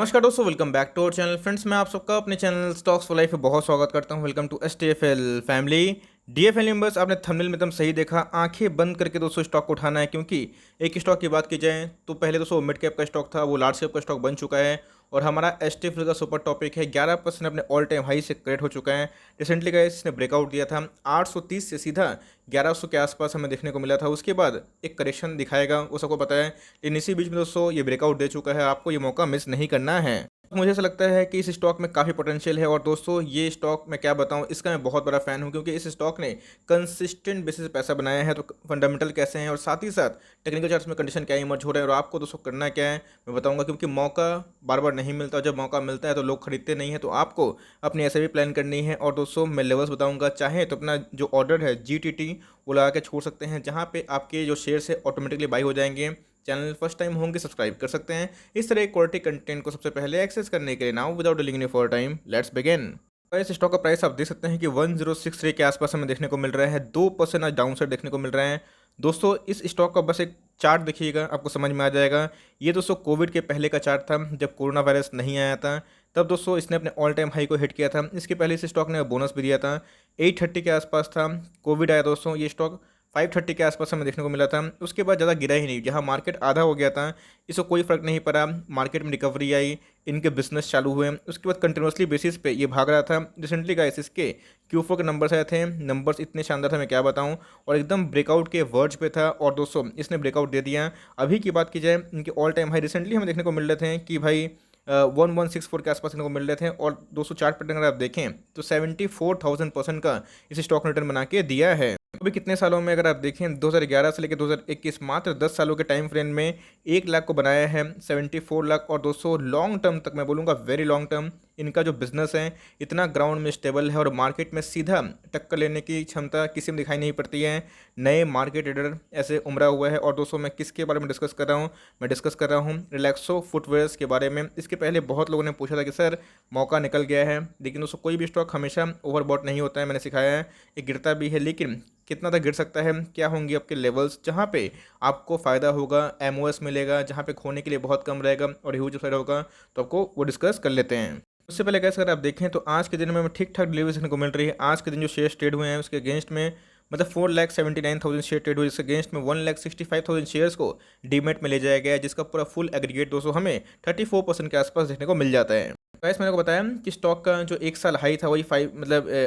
नमस्कार दोस्तों, welcome back to our channel. Friends, मैं आप सबका अपने चैनल स्टॉक्स फॉर लाइफ में बहुत स्वागत करता हूं। Welcome to STFL family. DFL members, आपने थंबनेल में एकदम सही देखा। आंखें बंद करके दोस्तों स्टॉक को उठाना है, क्योंकि एक स्टॉक की बात की जाए तो पहले दोस्तों मिड कैप का स्टॉक था, वो लार्ज कैप का स्टॉक बन चुका है। और हमारा एसटीएफएल का सुपर टॉपिक है 11% अपने ऑल टाइम हाई से क्रिएट हो चुका है। रिसेंटली गाइस इसने ब्रेकआउट दिया था 830 से सीधा 1100 के आसपास हमें देखने को मिला था। उसके बाद एक करेक्शन दिखाएगा, वो सबको पता है। लेकिन इसी बीच में दोस्तों ये ब्रेकआउट दे चुका है, आपको ये मौका मिस नहीं करना है। मुझे ऐसा लगता है कि इस स्टॉक में काफ़ी पोटेंशियल है। और दोस्तों ये स्टॉक मैं क्या बताऊं, इसका मैं बहुत बड़ा फ़ैन हूं, क्योंकि इस स्टॉक ने कंसिस्टेंट बेसिस पे पैसा बनाया है। तो फंडामेंटल कैसे हैं और साथ ही साथ टेक्निकल चार्ट्स में कंडीशन क्या इमर्ज हो रहे हैं, और आपको दोस्तों करना क्या है मैं बताऊंगा। क्योंकि मौका बार बार नहीं मिलता, जब मौका मिलता है तो लोग खरीदते नहीं है। तो आपको अपनी ऐसे भी प्लान करनी है। और दोस्तों मैं लेवल्स बताऊँगा, चाहे तो अपना जो ऑर्डर है GTT वो लगा के छोड़ सकते हैं, जहाँ पे आपके जो शेयर है ऑटोमेटिकली बाई हो जाएंगे। चैनल फर्स्ट टाइम होंगे सब्सक्राइब कर सकते हैं। इस तरह क्वालिटी कंटेंट को सबसे पहले एक्सेस करने के लिए now without dealing for time let's begin. इस स्टॉक का प्राइस आप देख सकते हैं कि 1063 के आसपास हमें देखने को मिल रहा है। 2% आज डाउन साइड देखने को मिल रहा है। दोस्तों इस स्टॉक का बस एक चार्ट देखिएगा, आपको समझ में आ जाएगा। ये दोस्तों कोविड के पहले का चार्ट था, जब कोरोना वायरस नहीं आया था। तब दोस्तों इसने अपने ऑल टाइम हाई को हिट किया था। इसके पहले इस स्टॉक ने बोनस भी दिया था। 830 के आसपास था, कोविड आया दोस्तों, ये स्टॉक 530 के आसपास हमें देखने को मिला था। उसके बाद ज़्यादा गिरा ही नहीं, जहाँ मार्केट आधा हो गया था इसको कोई फ़र्क नहीं पड़ा। मार्केट में रिकवरी आई, इनके बिजनेस चालू हुए। उसके बाद कंटिन्यूसली बेसिस पे ये भाग रहा था। रिसेंटली गाइस इसके Q4 के नंबर्स आए थे, नंबर्स इतने शानदार थे मैं क्या बताऊं, और एकदम ब्रेकआउट के वर्ज पे था। और दोस्तों इसने ब्रेकआउट दे दिया। अभी की बात की जाए, इनके ऑल टाइम हाई रिसेंटली हमें देखने को मिल रहे थे कि भाई 1164 के आसपास इनको मिल रहे थे। और 204 पैटर्न अगर आप देखें तो 74,000% का इस स्टॉक ने रिटर्न बना के दिया है। अभी कितने सालों में अगर आप देखें, 2011 से लेकर 2021, मात्र 10 सालों के टाइम फ्रेम में 1 लाख को बनाया है, 74 लाख। और दोस्तों लॉन्ग टर्म तक मैं बोलूँगा वेरी लॉन्ग टर्म इनका जो बिजनेस है इतना ग्राउंड में स्टेबल है, और मार्केट में सीधा टक्कर लेने की क्षमता किसी में दिखाई नहीं पड़ती है। नए मार्केट लीडर ऐसे उमड़ा हुआ है। और दोस्तों मैं किसके बारे में डिस्कस कर रहा हूँ, मैं डिस्कस कर रहा हूँ रिलैक्सो फुटवेयर्स के बारे में। इसके पहले बहुत लोगों ने पूछा था कि सर मौका निकल गया है, लेकिन दोस्तों कोई भी स्टॉक हमेशा ओवरबॉट नहीं होता है, मैंने सिखाया है। ये गिरता भी है, लेकिन कितना तक गिर सकता है, क्या होंगे आपके लेवल्स जहाँ पे आपको फ़ायदा होगा, एमओएस मिलेगा, जहाँ पे खोने के लिए बहुत कम रहेगा और ह्यूज फायदा होगा, तो आपको वो डिस्कस कर लेते हैं। उससे पहले कैसे अगर आप देखें तो आज के दिन में ठीक ठाक डिलीवरी देखने को मिल रही है। आज के दिन जो शेयर ट्रेड हुए हैं उसके अगेंस्ट में मतलब 4,79,000 शेयर ट्रेड हुए, जिसके अगेंस्ट में 1,65,000 शेयर्स को डीमेट में ले जाया गया है, जिसका पूरा फुल एग्रीगेट दोस्तों हमें 34% के आसपास देखने को मिल जाता है। गाइस मैंने को बताया कि स्टॉक का जो एक साल हाई था वही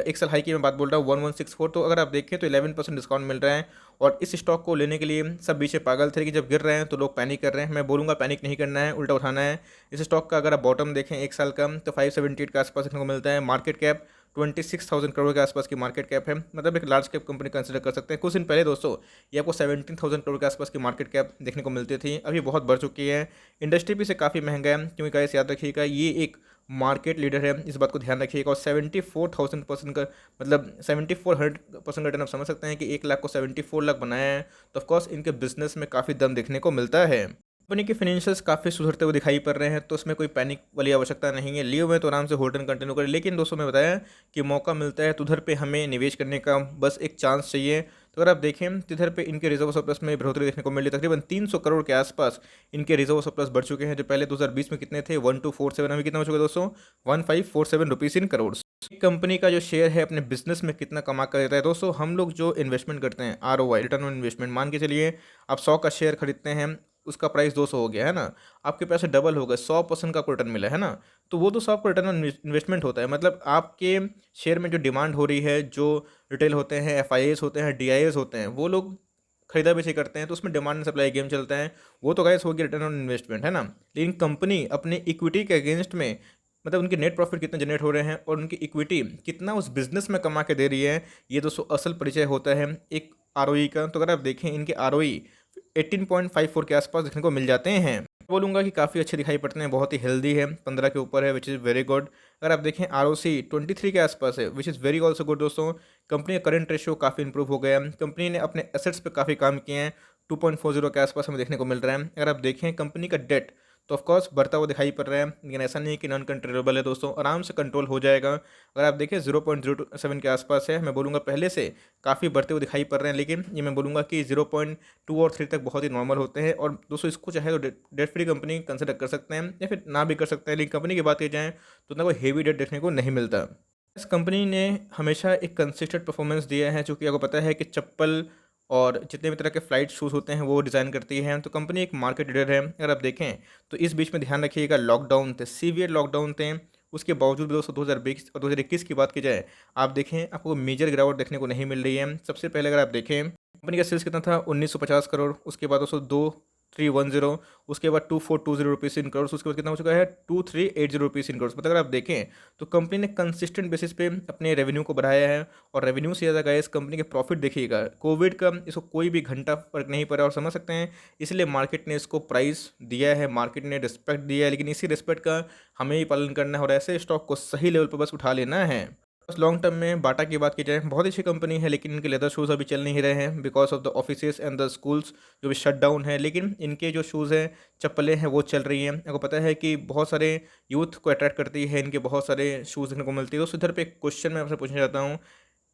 एक साल हाई की मैं बात बोल रहा हूँ 1164। तो अगर आप देखें तो 11% डिस्काउंट मिल रहा है। और इस स्टॉक को लेने के लिए सब पीछे पागल थे कि जब गिर रहे हैं तो लोग पैनिक कर रहे हैं। मैं बोलूँगा पैनिक नहीं करना है, उल्टा उठाना है। इस स्टॉक का अगर आप बॉटम देखें एक साल का तो 578 के आसपास देखने को मिलता है। मार्केट कैप 26,000 करोड़ के आसपास की मार्केट कैप है, मतलब एक लार्ज कैप कंपनी कंसिडर कर सकते हैं। कुछ दिन पहले दोस्तों ये आपको 17,000 करोड़ के आसपास की मार्केट कैप देखने को मिलती थी, अभी बहुत बढ़ चुकी है। इंडस्ट्री भी से काफ़ी महंगा है, क्योंकि गाइस याद रखिएगा ये एक मार्केट लीडर है, इस बात को ध्यान रखिएगा। और 74,000% का मतलब 7400% का रिटर्न आप समझ सकते हैं कि 1 लाख को 74 लाख बनाया है। तो ऑफकोर्स इनके बिजनेस में काफ़ी दम देखने को मिलता है। कंपनी के फाइनेंशियल्स काफ़ी सुधरते हुए दिखाई पड़ रहे हैं, तो उसमें कोई पैनिक वाली आवश्यकता नहीं है। लिए हुए तो आराम से होल्ड एंड कंटिन्यू करें। लेकिन दोस्तों मैं बताया कि मौका मिलता है तो उधर पे हमें निवेश करने का बस एक चांस चाहिए। तो अगर आप देखें तो इधर पे इनके रिजर्व सरप्लस में बढ़ोतरी देखने को मिली, तकरीबन 300 करोड़ के आसपास इनके रिजर्व सरप्लस बढ़ चुके हैं, जो पहले 2020 में कितने थे 1247, अभी कितना हो चुका है दोस्तों 1547 रुपीज़ इन करोड़। कंपनी का जो शेयर है अपने बिजनेस में कितना कमा कर देता है दोस्तों। हम लोग जो इन्वेस्टमेंट करते हैं ROI रिटर्न ऑन इन्वेस्टमेंट, मान के चलिए आप 100 का शेयर खरीदते हैं, उसका प्राइस 200 हो गया है ना, आपके पैसे डबल हो गए, 100% का आपको रिटर्न मिला है ना। तो वो दोस्तों आपको रिटर्न ऑन इन्वेस्टमेंट होता है। मतलब आपके शेयर में जो डिमांड हो रही है, जो रिटेल होते हैं, FIAs होते हैं, DIAs होते हैं, वो लोग खरीदा बेची करते हैं, तो उसमें डिमांड एंड सप्लाई गेम चलता है। वो तो गाइस हो गया रिटर्न ऑन इन्वेस्टमेंट, है ना। लेकिन कंपनी अपने इक्विटी के अगेंस्ट में मतलब उनके नेट प्रॉफिट कितने जनरेट हो रहे हैं और उनकी इक्विटी कितना उस बिजनेस में कमा के दे रही है, ये दोस्तों असल परिचय होता है एक ROE का। तो अगर आप देखें इनके ROE 18.54 के आसपास देखने को मिल जाते हैं। बोलूँगा कि काफ़ी अच्छे दिखाई पड़ते हैं, बहुत ही हेल्दी है, 15 के ऊपर है, विच इज़ वेरी गुड। अगर आप देखें ROC 23 के आसपास है, which is very also good दोस्तों। कंपनी का करंट रेशियो काफ़ी इंप्रूव हो गया है, कंपनी ने अपने एसेट्स पे काफ़ी काम किए हैं, 2.40 के आसपास हमें देखने को मिल रहा है। अगर आप देखें कंपनी का डेट तो ऑफकोर्स बढ़ता हुआ दिखाई पड़ रहा है, लेकिन ऐसा नहीं है कि नॉन कंट्रोलेबल है दोस्तों, आराम से कंट्रोल हो जाएगा। अगर आप देखें 0.07 के आसपास है, मैं बोलूँगा पहले से काफ़ी बढ़ते हुए दिखाई पड़ रहे हैं, लेकिन ये मैं बोलूँगा कि 0.2 और 3 तक बहुत ही नॉर्मल होते हैं। और दोस्तों इसको चाहे तो डेट फ्री कंपनी कंसिडर कर सकते हैं या फिर ना भी कर सकते हैं, लेकिन कंपनी की बात की जाए तो उतना कोई हेवी डेट देखने को नहीं मिलता। इस कंपनी ने हमेशा एक कंसिस्टेंट परफॉर्मेंस दिया है, जो कि आपको पता है कि चप्पल और जितने भी तरह के फ्लाइट शूज़ होते हैं वो डिज़ाइन करती है, तो कंपनी एक मार्केट लीडर है। अगर आप देखें तो इस बीच में ध्यान रखिएगा, लॉकडाउन थे, सीवियर लॉकडाउन थे, उसके बावजूद भी दोस्तों 2020 और 2021 की बात की जाए, आप देखें आपको मेजर गिरावट देखने को नहीं मिल रही है। सबसे पहले अगर आप देखें कंपनी का सेल्स कितना था, 1950 करोड़, उसके बाद दोस्तों 2310, उसके बाद 2420 रुपीज़ इन करोड़, उसके बाद कितना हो चुका है 2380 रुपीज़ इन करोड़। मतलब अगर आप देखें तो कंपनी ने कंसिस्टेंट बेसिस पे अपने रेवेन्यू को बढ़ाया है, और रेवेन्यू से ज़्यादा गाइस कंपनी के प्रॉफिट देखिएगा, कोविड का इसको कोई भी घंटा फर्क नहीं पड़ा, और समझ सकते हैं इसलिए मार्केट ने इसको प्राइस दिया है, मार्केट ने रिस्पेक्ट दिया है, लेकिन इसी रिस्पेक्ट का हमें ही पालन करना है और ऐसे स्टॉक को सही लेवल पर बस उठा लेना है। बस लॉन्ग टर्म में बाटा की बात की जाए, बहुत अच्छी कंपनी है, लेकिन इनके लेदर शूज़ अभी चल नहीं रहे हैं because of the offices and the schools जो भी शट डाउन है, लेकिन इनके जो शूज़ हैं, चप्पलें हैं, वो चल रही हैं। आपको पता है कि बहुत सारे यूथ को अट्रैक्ट करती है, इनके बहुत सारे शूज़ देखने को मिलती है। तो इधर पे एक क्वेश्चन मैं आपसे पूछना चाहता हूँ।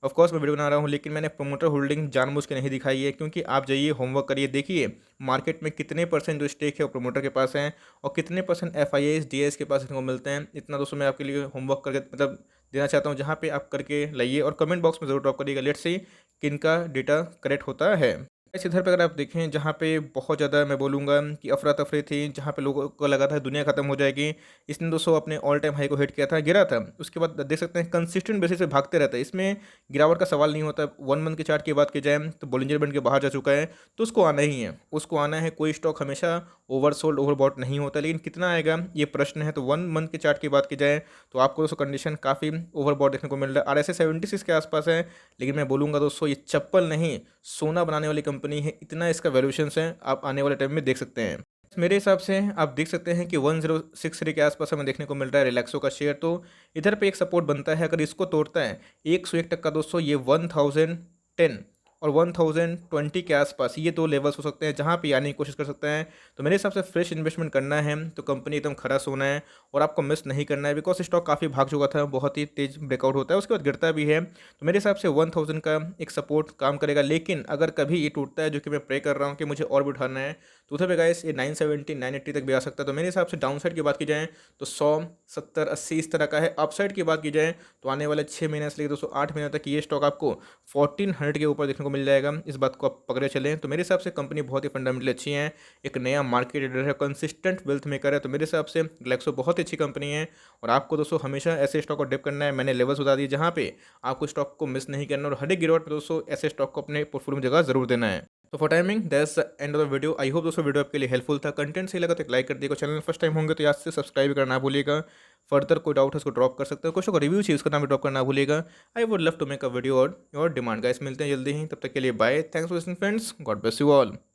ऑफ कोर्स मैं वीडियो बना रहा हूँ, लेकिन मैंने प्रोमोटर होल्डिंग जानबूझ के नहीं दिखाई है, क्योंकि आप जाइए होमवर्क करिए, देखिए मार्केट में कितने परसेंट जो स्टेक है वो प्रोमोटर के पास है, और कितने परसेंट FIAs DIs के पास देखने को मिलते हैं। इतना दोस्तों मैं आपके लिए होमवर्क करके मतलब देना चाहता हूँ, जहाँ पे आप करके लाइए और कमेंट बॉक्स में ज़रूर ड्रॉप करिएगा, लेट्स सी किनका डेटा करेक्ट होता है। इस इधर पे अगर आप देखें, जहाँ पे बहुत ज़्यादा मैं बोलूँगा कि अफरा तफरी थी, जहाँ पे लोगों को लगा था दुनिया खत्म हो जाएगी, इसने दोस्तों अपने ऑल टाइम हाई को हिट किया था, गिरा था, उसके बाद देख सकते हैं कंसिस्टेंट बेसिस पे भागते रहता है, इसमें गिरावट का सवाल नहीं होता। 1 मंथ के चार्ट की बात की जाए तो बोलिंजर बैंड के बाहर जा चुका है, तो उसको आना ही है, उसको आना है। कोई स्टॉक हमेशा ओवरसोल्ड ओवरबॉट नहीं होता, लेकिन कितना आएगा ये प्रश्न है। तो 1 मंथ के चार्ट की बात की जाए तो आपको दोस्तों कंडीशन काफ़ी ओवरबॉट देखने को मिल रहा है, RSI 76 के आसपास है, लेकिन मैं बोलूँगा दोस्तों ये चप्पल नहीं सोना बनाने वाली कंपनी है, इतना इसका वैल्यूएशंस है, आप आने वाले टाइम में देख सकते हैं। मेरे हिसाब से आप देख सकते हैं कि 1063 के आसपास हमें देखने को मिल रहा है रिलैक्सो का शेयर, तो इधर पे एक सपोर्ट बनता है, अगर इसको तोड़ता है 101 तक का दोस्तों, ये 1010 और 1020 के आसपास ये दो लेवल्स हो सकते हैं, जहाँ पे आने की कोशिश कर सकते हैं। तो मेरे हिसाब से फ्रेश इन्वेस्टमेंट करना है तो कंपनी एकदम खरा सोना है, और आपको मिस नहीं करना है, बिकॉज स्टॉक काफ़ी भाग चुका था, बहुत ही तेज ब्रेकआउट होता है, उसके बाद गिरता भी है। तो मेरे हिसाब से 1000 का एक सपोर्ट काम करेगा, लेकिन अगर कभी ये टूटता है, जो कि मैं प्रे कर रहा हूँ कि मुझे और भी उठाना है, तो उधर पे गाइस ये 970 980 तक भी आ सकता है। तो मेरे हिसाब से डाउन साइड की बात की जाए तो 100 70 80 इस तरह का है। अपसाइड की बात की जाए तो आने वाले 6 महीने से लेकर दोस्तों 8 महीने तक ये स्टॉक आपको 1400 के ऊपर देखने को मिल जाएगा, इस बात को आप पकड़े चलें। तो मेरे हिसाब से कंपनी बहुत ही फंडामेंटली अच्छी है, एक नया मार्केट लीडर है, कंसिस्टेंट वेल्थ मेकर है। तो मेरे हिसाब से ग्लैक्सो बहुत ही अच्छी कंपनी है, और आपको दोस्तों हमेशा ऐसे स्टॉक को डिप करना है। मैंने लेवल्स बता दिए जहाँ पे आपको स्टॉक को मिस नहीं करना, और हर एक गिरावट में दोस्तों ऐसे स्टॉक को अपने पोर्टफोलियो में जगह जरूर देना है। तो for timing that's the end of the video. I hope दोस्तों वीडियो आपके लिए हेल्पफुल था, कंटेंट सही लगा तो एक लाइक कर दिएगा, चैनल फर्स्ट टाइम होंगे तो याद से सब्सक्राइब करना ना भूलिएगा। फर्दर कोई डाउट है उसको ड्रॉप कर सकते हो, कुछ को रिव्यू चाहिए उसका नाम भी ड्रॉप करना भूलिएगा। I would love to make a video और योर डिमांड गाइस। मिलते हैं जल्दी ही, तब तक के लिए bye, thanks for listening friends, God bless you all.